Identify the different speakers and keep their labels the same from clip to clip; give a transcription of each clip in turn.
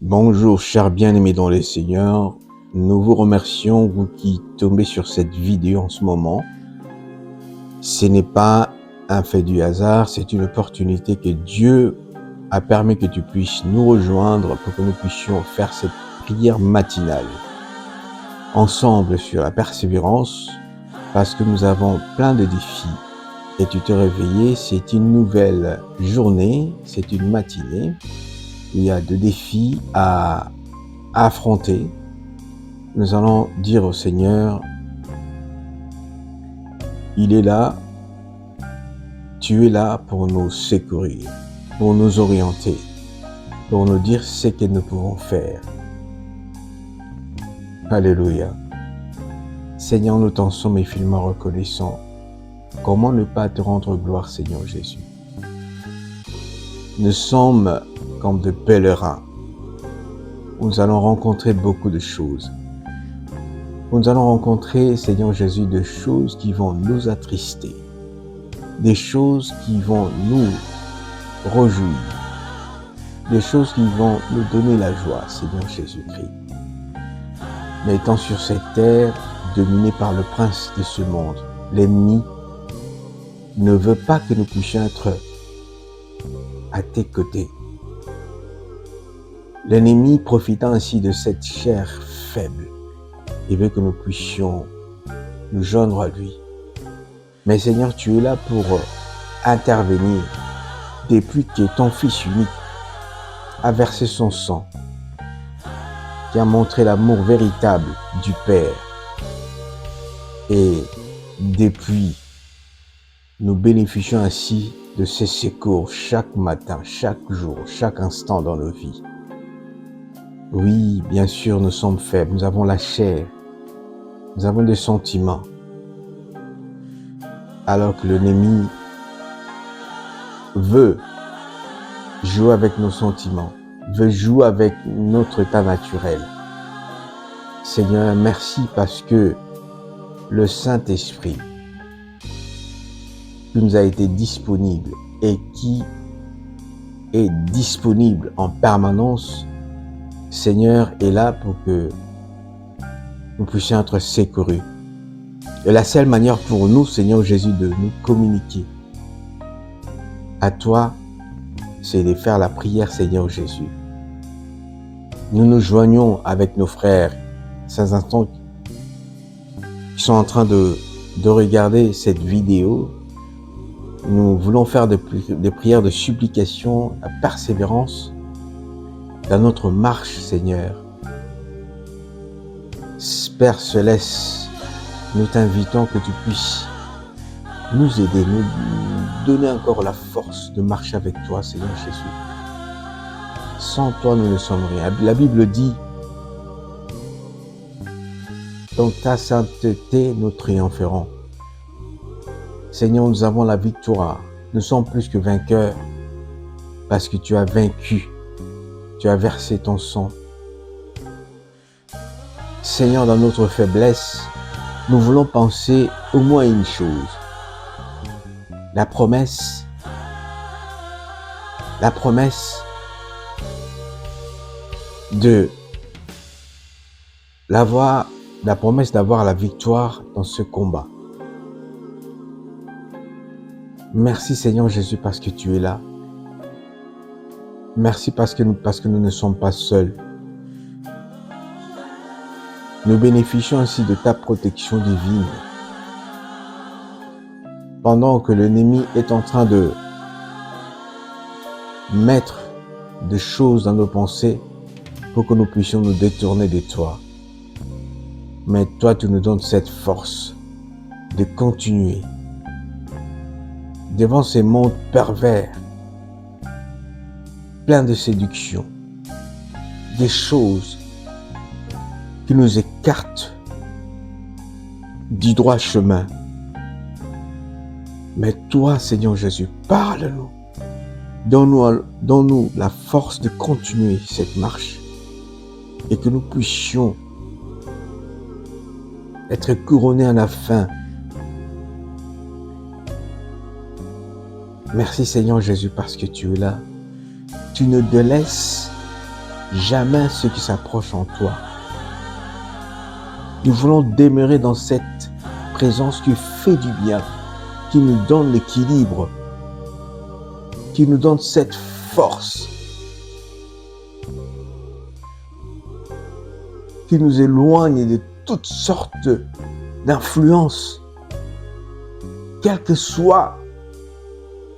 Speaker 1: Bonjour, chers bien-aimés dans le Seigneur. Nous vous remercions, vous qui tombez sur cette vidéo en ce moment. Ce n'est pas un fait du hasard, c'est une opportunité que Dieu a permis que tu puisses nous rejoindre pour que nous puissions faire cette prière matinale ensemble sur la persévérance, parce que nous avons plein de défis. Et tu te réveillais, c'est une nouvelle journée, c'est une matinée. Il y a de défis à affronter. Nous allons dire au Seigneur, il est là, tu es là pour nous secourir, pour nous orienter, pour nous dire ce que nous pouvons faire. Alléluia. Seigneur, nous t'en sommes infiniment reconnaissants. Comment ne pas te rendre gloire, Seigneur Jésus? Nous sommes comme des pèlerins. Nous allons rencontrer beaucoup de choses. Nous allons rencontrer, Seigneur Jésus, des choses qui vont nous attrister, des choses qui vont nous réjouir, des choses qui vont nous donner la joie, Seigneur Jésus-Christ. Mais étant sur cette terre, dominée par le prince de ce monde, l'ennemi ne veut pas que nous puissions être à tes côtés. L'ennemi, profitant ainsi de cette chair faible, il veut que nous puissions nous joindre à lui. Mais Seigneur, tu es là pour intervenir depuis que ton Fils unique a versé son sang, qui a montré l'amour véritable du Père. Et depuis, nous bénéficions ainsi de ces secours chaque matin, chaque jour, chaque instant dans nos vies. Oui, bien sûr, nous sommes faibles, nous avons la chair, nous avons des sentiments, alors que l'ennemi veut jouer avec nos sentiments, veut jouer avec notre état naturel. Seigneur, merci parce que le Saint-Esprit qui nous a été disponible et qui est disponible en permanence, Seigneur, est là pour que nous puissions être secourus. Et la seule manière pour nous, Seigneur Jésus, de nous communiquer à toi, c'est de faire la prière, Seigneur Jésus. Nous nous joignons avec nos frères, ces instants qui sont en train de regarder cette vidéo. Nous voulons faire des prières de supplication, la persévérance dans notre marche, Seigneur. Père Céleste, nous t'invitons que tu puisses nous aider, nous donner encore la force de marcher avec toi, Seigneur Jésus. Sans toi, nous ne sommes rien. La Bible dit, dans ta sainteté, nous triompherons. Seigneur, nous avons la victoire. Nous sommes plus que vainqueurs parce que tu as vaincu. Tu as versé ton sang. Seigneur, dans notre faiblesse, nous voulons penser au moins une chose. La promesse d'avoir la victoire dans ce combat. Merci Seigneur Jésus parce que tu es là. Merci parce que nous ne sommes pas seuls. Nous bénéficions ainsi de ta protection divine. Pendant que l'ennemi est en train de mettre des choses dans nos pensées pour que nous puissions nous détourner de toi. Mais toi, tu nous donnes cette force de continuer devant ces mondes pervers, pleins de séduction, des choses qui nous écartent du droit chemin. Mais toi, Seigneur Jésus, parle-nous. Donne-nous la force de continuer cette marche et que nous puissions être couronnés à la fin. Merci Seigneur Jésus parce que tu es là. Tu ne délaisses jamais ceux qui s'approchent en toi. Nous voulons demeurer dans cette présence qui fait du bien, qui nous donne l'équilibre, qui nous donne cette force, qui nous éloigne de toutes sortes d'influences, quelle que soit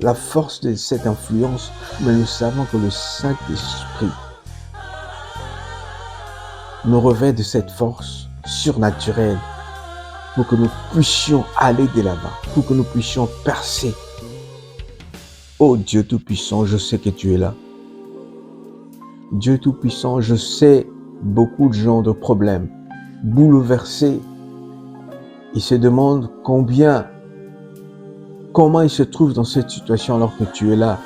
Speaker 1: la force de cette influence, mais nous savons que le Saint-Esprit nous revêt de cette force surnaturelle pour que nous puissions aller de là-bas, pour que nous puissions percer. Oh Dieu Tout-Puissant, je sais que tu es là. Dieu Tout-Puissant, je sais beaucoup de gens de problèmes, bouleversés. Ils se demandent comment ils se trouvent dans cette situation alors que tu es là.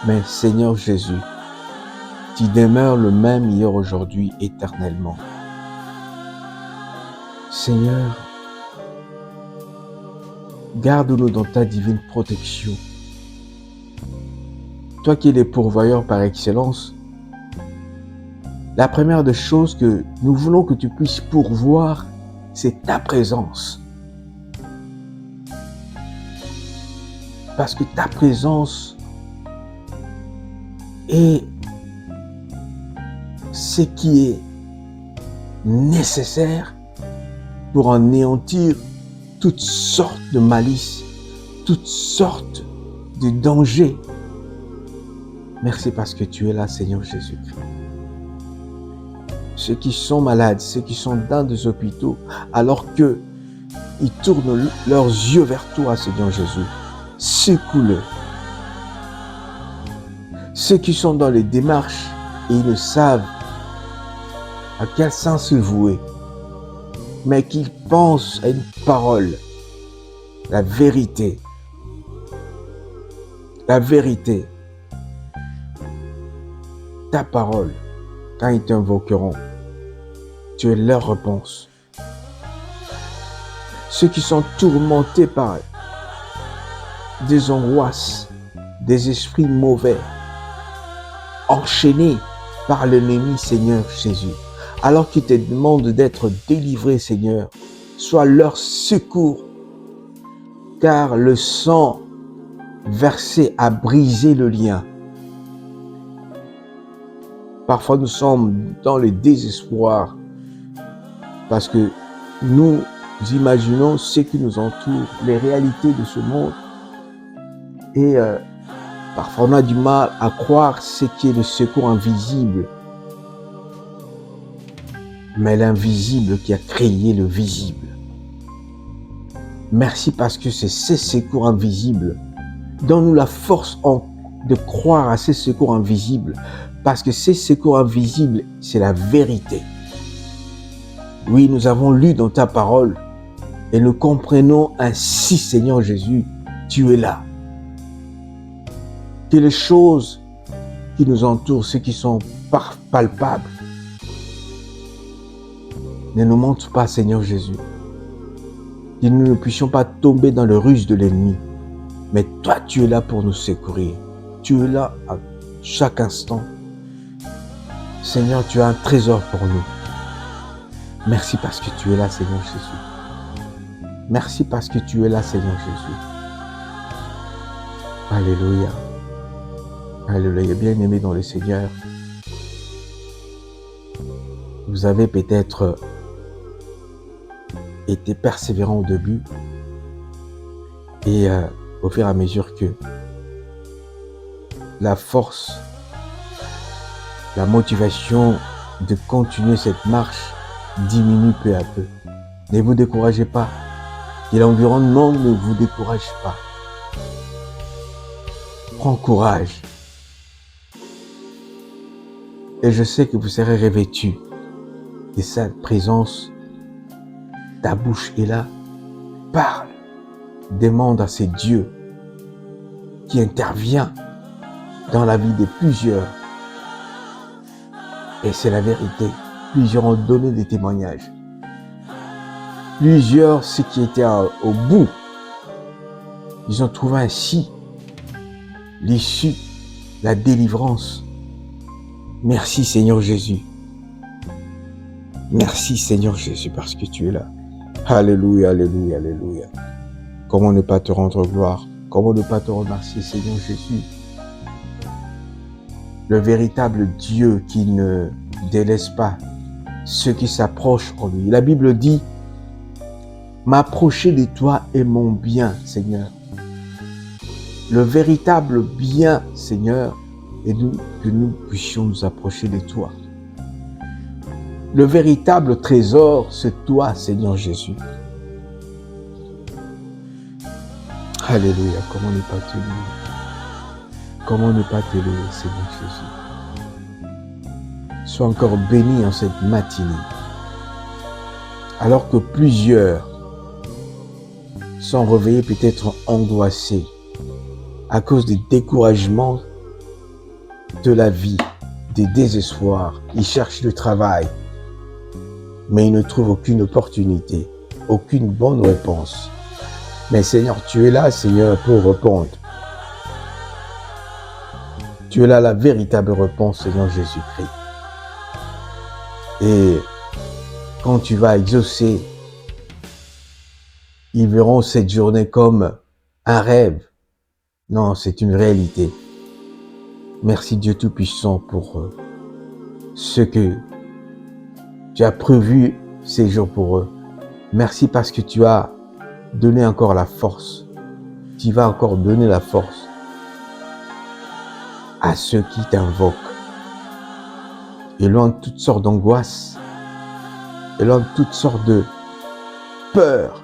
Speaker 1: Mais Seigneur Jésus, tu demeures le même hier, aujourd'hui, éternellement. Seigneur, garde-nous dans ta divine protection. Toi qui es le pourvoyeur par excellence, la première des choses que nous voulons que tu puisses pourvoir, c'est ta présence. Parce que ta présence est ce qui est nécessaire pour anéantir toutes sortes de malices, toutes sortes de dangers. Merci parce que tu es là, Seigneur Jésus-Christ. Ceux qui sont malades, ceux qui sont dans des hôpitaux, alors qu'ils tournent leurs yeux vers toi, Seigneur Jésus, secoue-le. Ceux qui sont dans les démarches et ils ne savent à quel sens se vouer, mais qu'ils pensent à une parole, la vérité, ta parole, quand ils t'invoqueront, tu es leur réponse. Ceux qui sont tourmentés par des angoisses, des esprits mauvais, enchaînés par l'ennemi, Seigneur Jésus, alors qu'ils te demandent d'être délivrés, Seigneur, sois leur secours, car le sang versé a brisé le lien. Parfois, nous sommes dans le désespoir parce que nous imaginons ce qui nous entoure, les réalités de ce monde. Et parfois, on a du mal à croire ce qui est le secours invisible. Mais l'invisible qui a créé le visible. Merci parce que c'est ces secours invisibles. Donne-nous la force de croire à ces secours invisibles. Parce que ces secours invisibles, c'est la vérité. Oui, nous avons lu dans ta parole et nous comprenons ainsi, Seigneur Jésus, tu es là. Que les choses qui nous entourent, ceux qui sont palpables, ne nous montrent pas, Seigneur Jésus. Que nous ne puissions pas tomber dans le ruse de l'ennemi. Mais toi, tu es là pour nous secourir. Tu es là à chaque instant. Seigneur, tu as un trésor pour nous. Merci parce que tu es là, Seigneur Jésus. Merci parce que tu es là, Seigneur Jésus. Alléluia. Alléluia. Bien-aimés dans le Seigneur, vous avez peut-être été persévérant au début et au fur et à mesure que la force, la motivation de continuer cette marche diminue peu à peu. Ne vous découragez pas. Et l'environnement ne vous décourage pas. Prends courage. Et je sais que vous serez revêtus de sa présence. Ta bouche est là. Parle. Demande à ces dieux qui intervient dans la vie de plusieurs. Et c'est la vérité. Plusieurs ont donné des témoignages. Plusieurs, ceux qui étaient au bout, ils ont trouvé ainsi l'issue, la délivrance. Merci Seigneur Jésus. Merci Seigneur Jésus parce que tu es là. Alléluia, alléluia, alléluia. Comment ne pas te rendre gloire? Comment ne pas te remercier Seigneur Jésus? Le véritable Dieu qui ne délaisse pas ceux qui s'approchent en lui. La Bible dit, m'approcher de toi est mon bien, Seigneur. Le véritable bien, Seigneur, est que nous puissions nous approcher de toi. Le véritable trésor, c'est toi, Seigneur Jésus. Alléluia, comment ne pas te louer? Comment ne pas te louer, Seigneur Jésus? Sois encore béni en cette matinée. Alors que plusieurs sont réveillés peut-être angoissés à cause des découragements de la vie, des désespoirs. Ils cherchent le travail, mais ils ne trouvent aucune opportunité, aucune bonne réponse. Mais Seigneur, tu es là, Seigneur, pour répondre. Tu es là la véritable réponse, Seigneur Jésus-Christ. Et quand tu vas exaucer, ils verront cette journée comme un rêve. Non, c'est une réalité. Merci Dieu Tout-Puissant pour ce que tu as prévu ces jours pour eux. Merci parce que tu as donné encore la force. Tu vas encore donner la force à ceux qui t'invoquent. Et loin de toutes sortes d'angoisses, et loin de toutes sortes de peurs.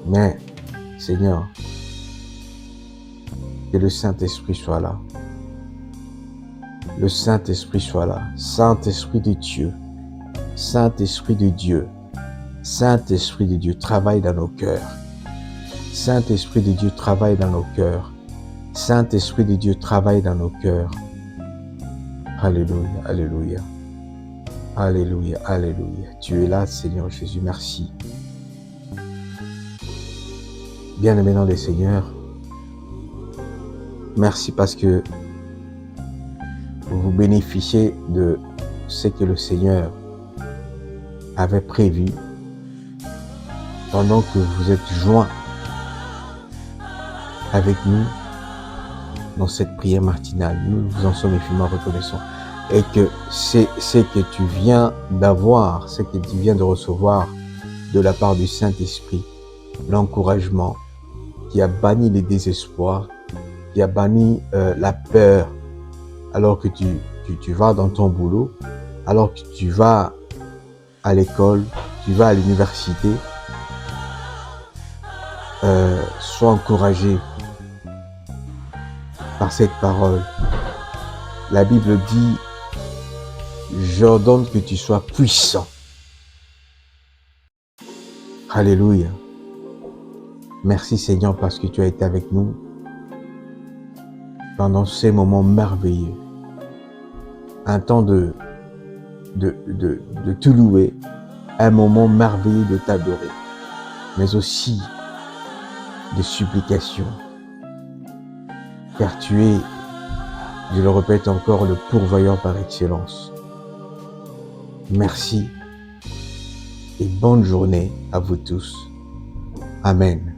Speaker 1: Mais, Seigneur, que le Saint-Esprit soit là. Le Saint-Esprit soit là. Saint-Esprit de Dieu. Saint-Esprit de Dieu. Saint-Esprit de Dieu, travaille dans nos cœurs. Saint-Esprit de Dieu, travaille dans nos cœurs. Saint-Esprit de Dieu, travaille dans nos cœurs. Alléluia, alléluia. Alléluia, alléluia. Tu es là, Seigneur Jésus, merci. Bien-aimé dans les Seigneurs, merci parce que vous bénéficiez de ce que le Seigneur avait prévu pendant que vous êtes joints avec nous dans cette prière matinale. Nous vous en sommes infiniment reconnaissants. Et que c'est ce que tu viens d'avoir, ce que tu viens de recevoir de la part du Saint-Esprit, l'encouragement qui a banni les désespoirs, qui a banni la peur, alors que tu vas dans ton boulot, alors que tu vas à l'école, tu vas à l'université. Sois encouragé par cette parole. La Bible dit, j'ordonne que tu sois puissant. Alléluia. Merci Seigneur parce que tu as été avec nous pendant ces moments merveilleux. Un temps de te louer, un moment merveilleux de t'adorer, mais aussi de supplication. Car tu es, je le répète encore, le pourvoyeur par excellence. Merci et bonne journée à vous tous. Amen.